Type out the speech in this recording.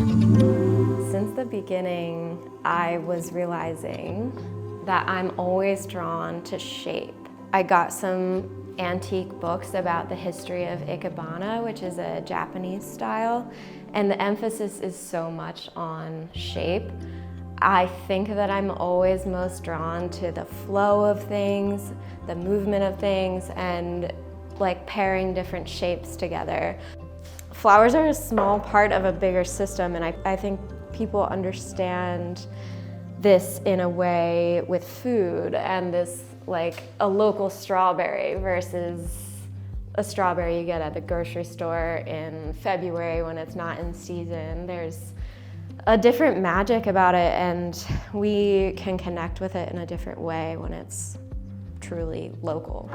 Since the beginning, I was realizing that I'm always drawn to shape. I got some antique books about the history of Ikebana, which is a Japanese style, and the emphasis is so much on shape. I think that I'm always most drawn to the flow of things, the movement of things, and like pairing different shapes together. Flowers are a small part of a bigger system, and I think people understand this in a way with food and this like a local strawberry versus a strawberry you get at the grocery store in February when it's not in season. There's a different magic about it, and we can connect with it in a different way when it's truly local.